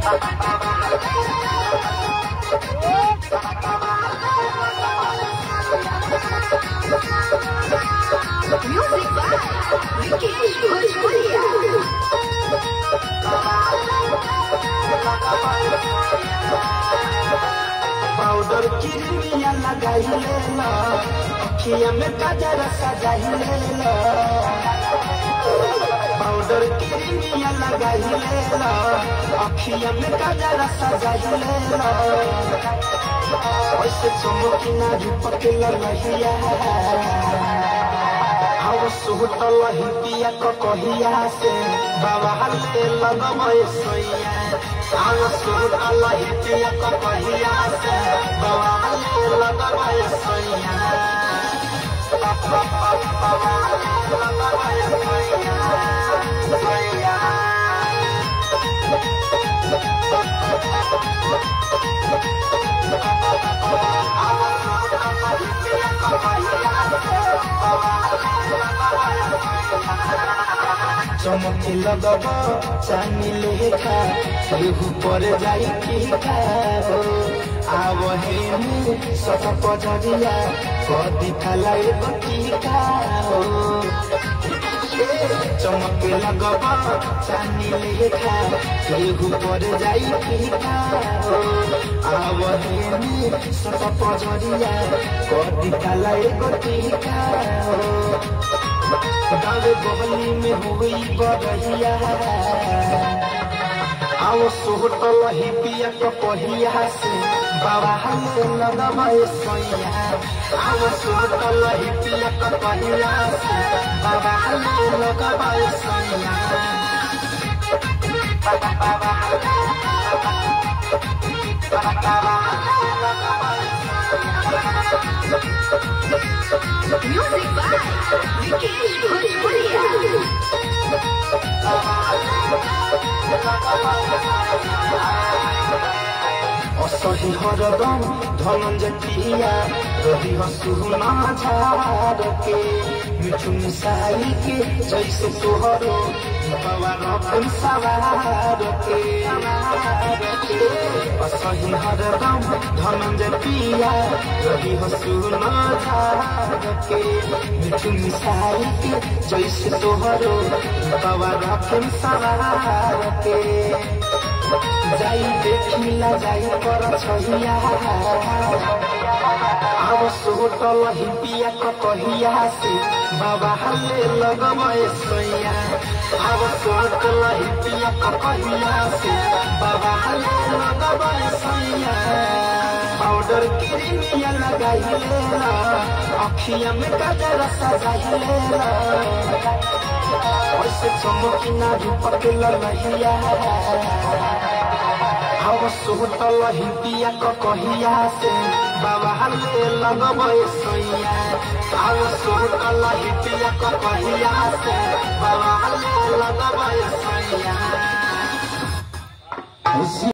Music by Vikesh Bhojpuria. Powder किरमिया लगाई लेला, अखिया में काजर सजाई लेला। पाउडर किरमिया लगाई लेला, अखिया में काजर सजाई लेला। ऐसे चमकी ना रूप के ललहिया, हम सुहट लहिया को कहिया से बाबा ले लगमय सोइया। हम सुहट लहिया को कहिया से बाबा ले लगमय सोइया। चमकी लगब चानी लेखा, केहू पर जाई की खाओ। आव हे सब पजरिया कदी खलाई बकी खाओ। चमकी लगब चानी लेखा, केहू पर जाई की खाओ। आव हे सब पजरिया कदी खलाई बकी खाओ। गावे बगली में हुई बरहिया, आओ सोहट लहिया को कहिया से बाबा ले लगमय सोइया। आओ सोहट लहिया को कहिया से बाबा ले लगमय सोइया। Music by Vikesh Bhojpuria. असही हरदम धनंजय पिया रही हसुना झाड़ के। मिठू मिसाई के जैसे तोहरो बाबा रतन सवार के। असही हरदम धनंजय पिया रही हसुना झाड़ के। मिठू मिसाई के जैसे तोहरो बाबा रतन सवार के। जाई देखिला जाई पर छहिया, अब सोहट लहिया को कहिया से बाबा ले लगमय सोइया। अब सोहट लहिया को कहिया से बाबा ले लगमय सोइया। पाउडर किरमिया लगाई लेला, अखिया में काजर सजाई लेला। ऐसे चमकी ना रूप के ललहिया, हम सोहट लहिया को कहिया से बाबा ले लगमय सोइया। हम सोहट लहिया को कहिया से बाबा ले लगमय सोइया।